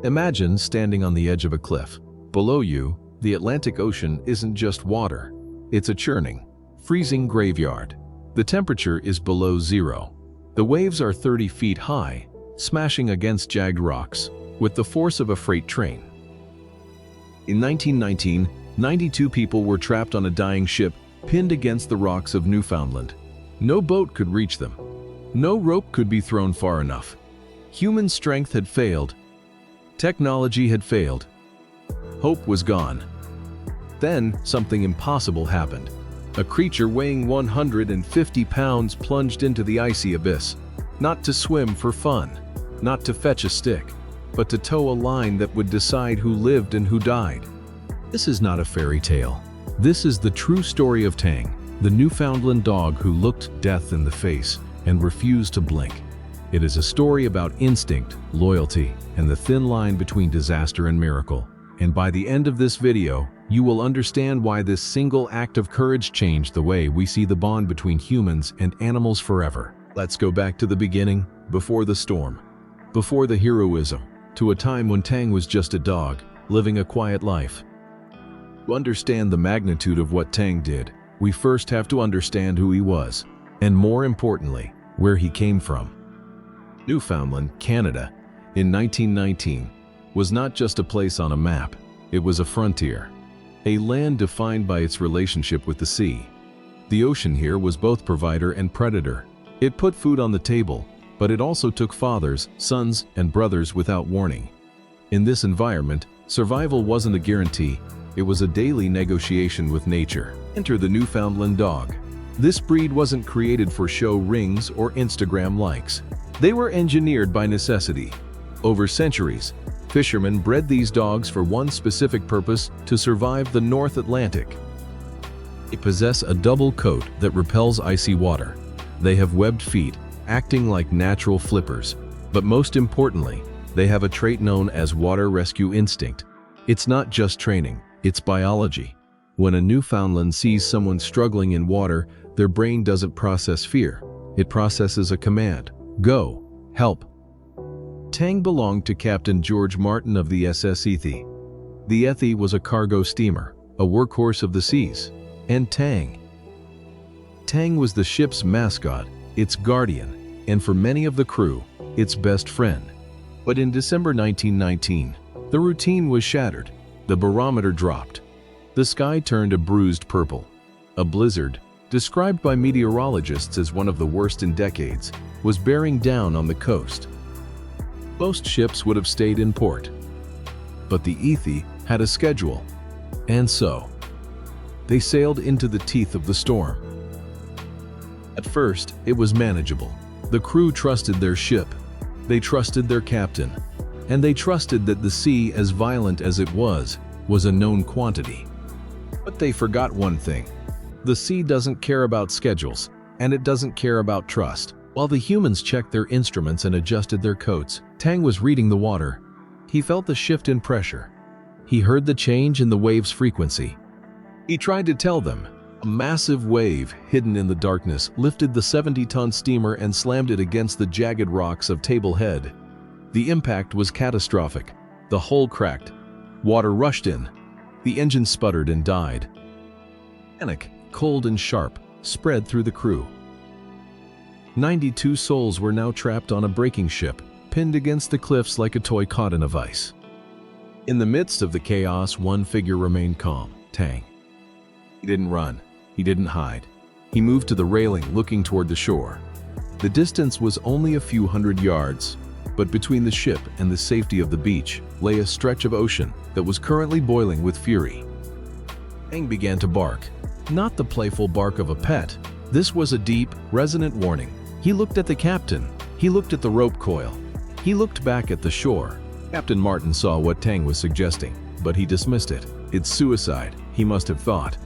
Imagine standing on the edge of a cliff. Below you, the Atlantic Ocean isn't just water. It's a churning, freezing graveyard. The temperature is below zero. The waves are 30 feet high, smashing against jagged rocks with the force of a freight train. In 1919, 92 people were trapped on a dying ship pinned against the rocks of Newfoundland. No boat could reach them. No rope could be thrown far enough. Human strength had failed. Technology had failed. Hope was gone. Then something impossible happened. A creature weighing 150 pounds plunged into the icy abyss, not to swim for fun, not to fetch a stick, but to tow a line that would decide who lived and who died. This is not a fairy tale. This is the true story of Tang, the Newfoundland dog who looked death in the face and refused to blink. It is a story about instinct, loyalty, and the thin line between disaster and miracle. And by the end of this video, you will understand why this single act of courage changed the way we see the bond between humans and animals forever. Let's go back to the beginning, before the storm, before the heroism, to a time when Tang was just a dog, living a quiet life. To understand the magnitude of what Tang did, we first have to understand who he was, and more importantly, where he came from. Newfoundland, Canada, in 1919, was not just a place on a map, it was a frontier. A land defined by its relationship with the sea. The ocean here was both provider and predator. It put food on the table, but it also took fathers, sons, and brothers without warning. In this environment, survival wasn't a guarantee, it was a daily negotiation with nature. Enter the Newfoundland dog. This breed wasn't created for show rings or Instagram likes. They were engineered by necessity. Over centuries, fishermen bred these dogs for one specific purpose: to survive the North Atlantic. They possess a double coat that repels icy water. They have webbed feet, acting like natural flippers. But most importantly, they have a trait known as water rescue instinct. It's not just training, it's biology. When a Newfoundland sees someone struggling in water, their brain doesn't process fear. It processes a command: go, help. Tang belonged to Captain George Martin of the SS Ethie. The Ethie was a cargo steamer, a workhorse of the seas. And Tang was the ship's mascot, its guardian, and for many of the crew, its best friend. But in December 1919, the routine was shattered. The barometer dropped. The sky turned a bruised purple. A blizzard, described by meteorologists as one of the worst in decades, was bearing down on the coast. Most ships would have stayed in port. But the Ethie had a schedule. And so, they sailed into the teeth of the storm. At first, it was manageable. The crew trusted their ship. They trusted their captain. And they trusted that the sea, as violent as it was a known quantity. But they forgot one thing. The sea doesn't care about schedules, and it doesn't care about trust. While the humans checked their instruments and adjusted their coats, Tang was reading the water. He felt the shift in pressure. He heard the change in the wave's frequency. He tried to tell them. A massive wave, hidden in the darkness, lifted the 70-ton steamer and slammed it against the jagged rocks of Table Head. The impact was catastrophic. The hull cracked. Water rushed in. The engine sputtered and died. Panic, cold and sharp, spread through the crew. 92 souls were now trapped on a breaking ship, pinned against the cliffs like a toy caught in a vise. In the midst of the chaos, one figure remained calm: Tang. He didn't run. He didn't hide. He moved to the railing, looking toward the shore. The distance was only a few hundred yards, but between the ship and the safety of the beach lay a stretch of ocean that was currently boiling with fury. Tang began to bark. Not the playful bark of a pet. This was a deep, resonant warning. He looked at the captain. He looked at the rope coil. He looked back at the shore. Captain Martin saw what Tang was suggesting, but he dismissed it. It's suicide, he must have thought.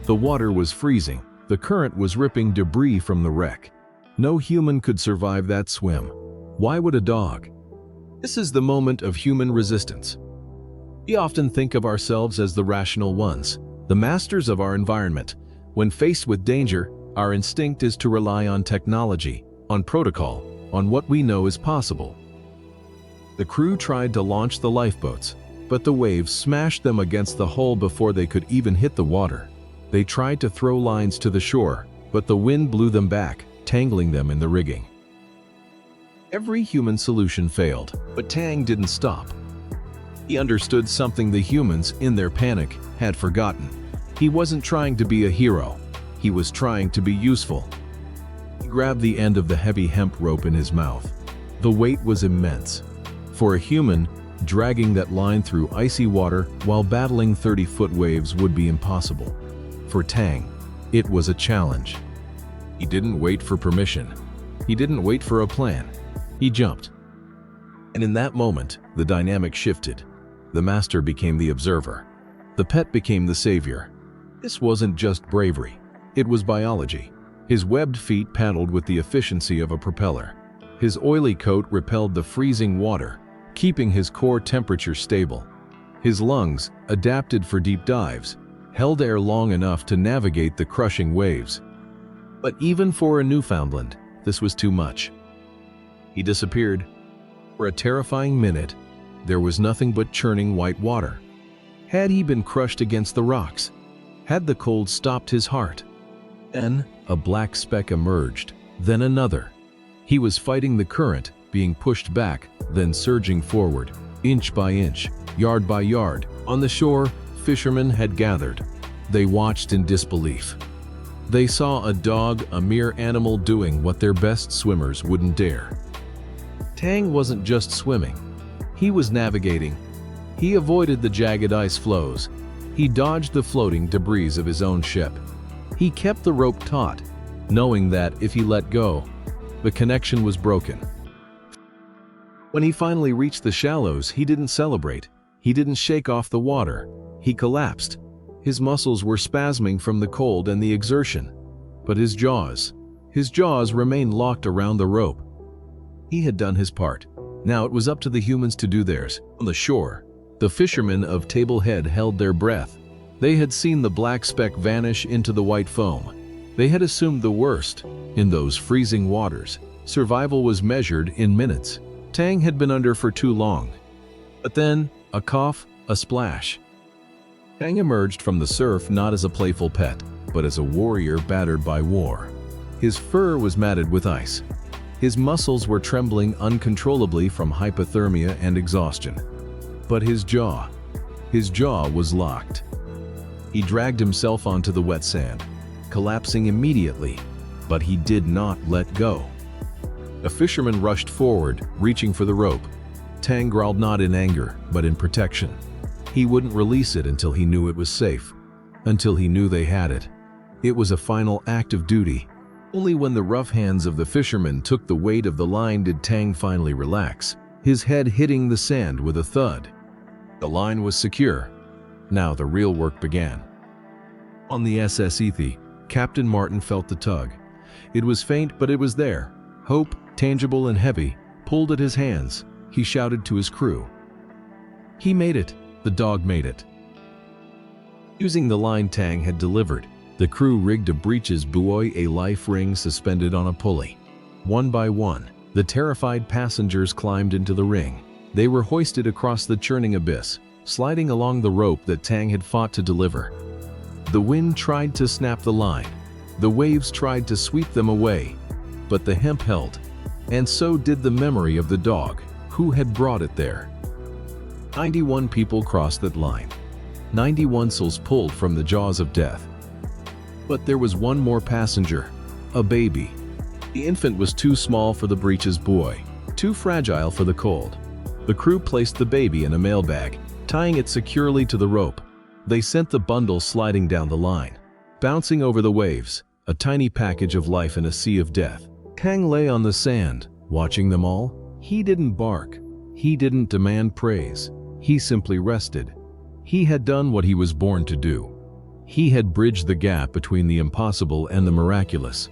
The water was freezing. The current was ripping debris from the wreck. No human could survive that swim. Why would a dog? This is the moment of human resistance. We often think of ourselves as the rational ones, the masters of our environment. When faced with danger, our instinct is to rely on technology, on protocol, on what we know is possible. The crew tried to launch the lifeboats, but the waves smashed them against the hull before they could even hit the water. They tried to throw lines to the shore, but the wind blew them back, tangling them in the rigging. Every human solution failed, but Tang didn't stop. He understood something the humans, in their panic, had forgotten. He wasn't trying to be a hero. He was trying to be useful. He grabbed the end of the heavy hemp rope in his mouth. The weight was immense. For a human, dragging that line through icy water while battling 30-foot waves would be impossible. For Tang, it was a challenge. He didn't wait for permission. He didn't wait for a plan. He jumped. And in that moment, the dynamic shifted. The master became the observer. The pet became the savior. This wasn't just bravery. It was biology. His webbed feet paddled with the efficiency of a propeller. His oily coat repelled the freezing water, keeping his core temperature stable. His lungs, adapted for deep dives, held air long enough to navigate the crushing waves. But even for a Newfoundland, this was too much. He disappeared. For a terrifying minute, there was nothing but churning white water. Had he been crushed against the rocks? Had the cold stopped his heart? Then a black speck emerged, then another. He was fighting the current, being pushed back, then surging forward, inch by inch, yard by yard. On the shore, fishermen had gathered. They watched in disbelief. They saw a dog, a mere animal, doing what their best swimmers wouldn't dare. Tang wasn't just swimming. He was navigating. He avoided the jagged ice floes. He dodged the floating debris of his own ship. He kept the rope taut, knowing that if he let go, the connection was broken. When he finally reached the shallows, he didn't celebrate. He didn't shake off the water. He collapsed. His muscles were spasming from the cold and the exertion. But his jaws remained locked around the rope. He had done his part. Now it was up to the humans to do theirs. On the shore, the fishermen of Table Head held their breath. They had seen the black speck vanish into the white foam. They had assumed the worst. In those freezing waters, survival was measured in minutes. Tang had been under for too long. But then, a cough, a splash. Tang emerged from the surf not as a playful pet, but as a warrior battered by war. His fur was matted with ice. His muscles were trembling uncontrollably from hypothermia and exhaustion. But his jaw was locked. He dragged himself onto the wet sand, collapsing immediately, but he did not let go. A fisherman rushed forward, reaching for the rope. Tang growled not in anger, but in protection. He wouldn't release it until he knew it was safe, until he knew they had it. It was a final act of duty. Only when the rough hands of the fisherman took the weight of the line did Tang finally relax, his head hitting the sand with a thud. The line was secure. Now the real work began. On the SS Ethie, Captain Martin felt the tug. It was faint, but it was there. Hope, tangible and heavy, pulled at his hands. He shouted to his crew. He made it. The dog made it. Using the line Tang had delivered, the crew rigged a breeches buoy, a life ring suspended on a pulley. One by one, the terrified passengers climbed into the ring. They were hoisted across the churning abyss, sliding along the rope that Tang had fought to deliver. The wind tried to snap the line. The waves tried to sweep them away. But the hemp held, and so did the memory of the dog who had brought it there. 91 people crossed that line. 91 souls pulled from the jaws of death. But there was one more passenger, a baby. The infant was too small for the breeches buoy, too fragile for the cold. The crew placed the baby in a mailbag, tying it securely to the rope. They sent the bundle sliding down the line, bouncing over the waves, a tiny package of life in a sea of death. Tang lay on the sand, watching them all. He didn't bark. He didn't demand praise. He simply rested. He had done what he was born to do. He had bridged the gap between the impossible and the miraculous.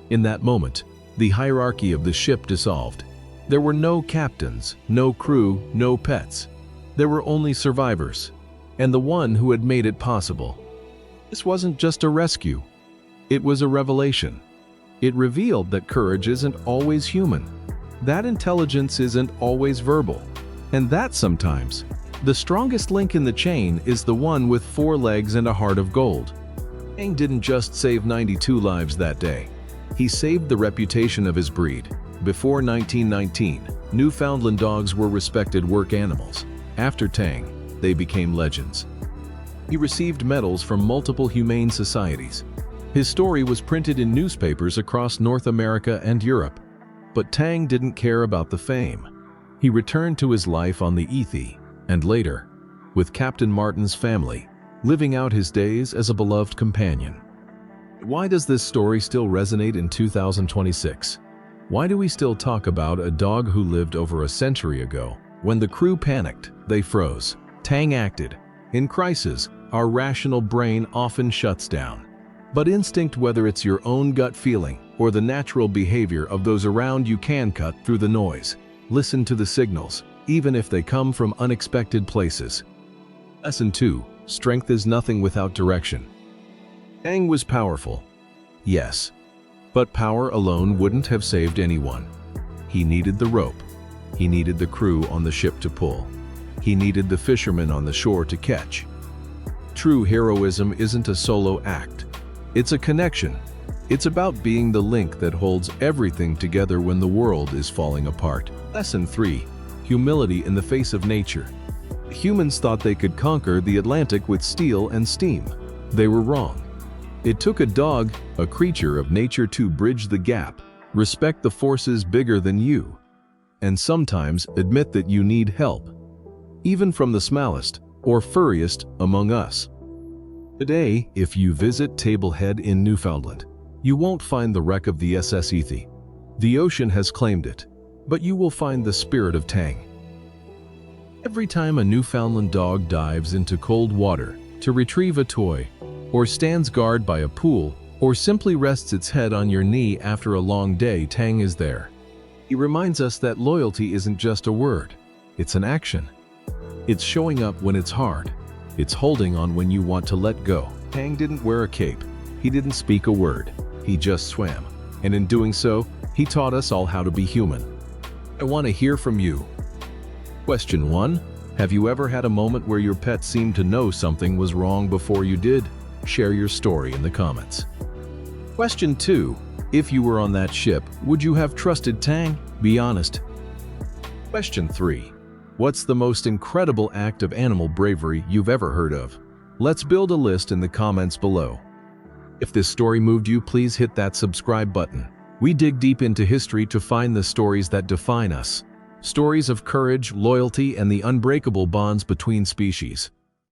In that moment, the hierarchy of the ship dissolved. There were no captains, no crew, no pets. There were only survivors, and the one who had made it possible. This wasn't just a rescue. It was a revelation. It revealed that courage isn't always human. that intelligence isn't always verbal, and that sometimes the strongest link in the chain is the one with 4 legs and a heart of gold. Tang didn't just save 92 lives that day. He saved the reputation of his breed. Before 1919, Newfoundland dogs were respected work animals. After Tang, they became legends. He received medals from multiple humane societies. His story was printed in newspapers across North America and Europe. But Tang didn't care about the fame. He returned to his life on the Ethie, and later, with Captain Martin's family, living out his days as a beloved companion. Why does this story still resonate in 2026? Why do we still talk about a dog who lived over a century ago? When the crew panicked, they froze. Tang acted. In crisis, our rational brain often shuts down. But instinct, whether it's your own gut feeling or the natural behavior of those around you, can cut through the noise. Listen to the signals, even if they come from unexpected places. Lesson 2. Strength is nothing without direction. Tang was powerful, yes, but power alone wouldn't have saved anyone. He needed the rope. He needed the crew on the ship to pull. He needed the fishermen on the shore to catch. True heroism isn't a solo act. It's a connection. It's about being the link that holds everything together when the world is falling apart. Lesson 3. Humility in the face of nature. Humans thought they could conquer the Atlantic with steel and steam. They were wrong. It took a dog, a creature of nature, to bridge the gap, respect the forces bigger than you, and sometimes admit that you need help, even from the smallest or furriest among us. Today, if you visit Table Head in Newfoundland, you won't find the wreck of the SS Ethie. The ocean has claimed it, but you will find the spirit of Tang. Every time a Newfoundland dog dives into cold water to retrieve a toy, or stands guard by a pool, or simply rests its head on your knee after a long day, Tang is there. He reminds us that loyalty isn't just a word, it's an action. It's showing up when it's hard. It's holding on when you want to let go. Tang didn't wear a cape. He didn't speak a word. He just swam. And in doing so, he taught us all how to be human. I want to hear from you. Question 1. Have you ever had a moment where your pet seemed to know something was wrong before you did? Share your story in the comments. Question 2. If you were on that ship, would you have trusted Tang? Be honest. Question 3. What's the most incredible act of animal bravery you've ever heard of? Let's build a list in the comments below. If this story moved you, please hit that subscribe button. We dig deep into history to find the stories that define us. Stories of courage, loyalty, and the unbreakable bonds between species.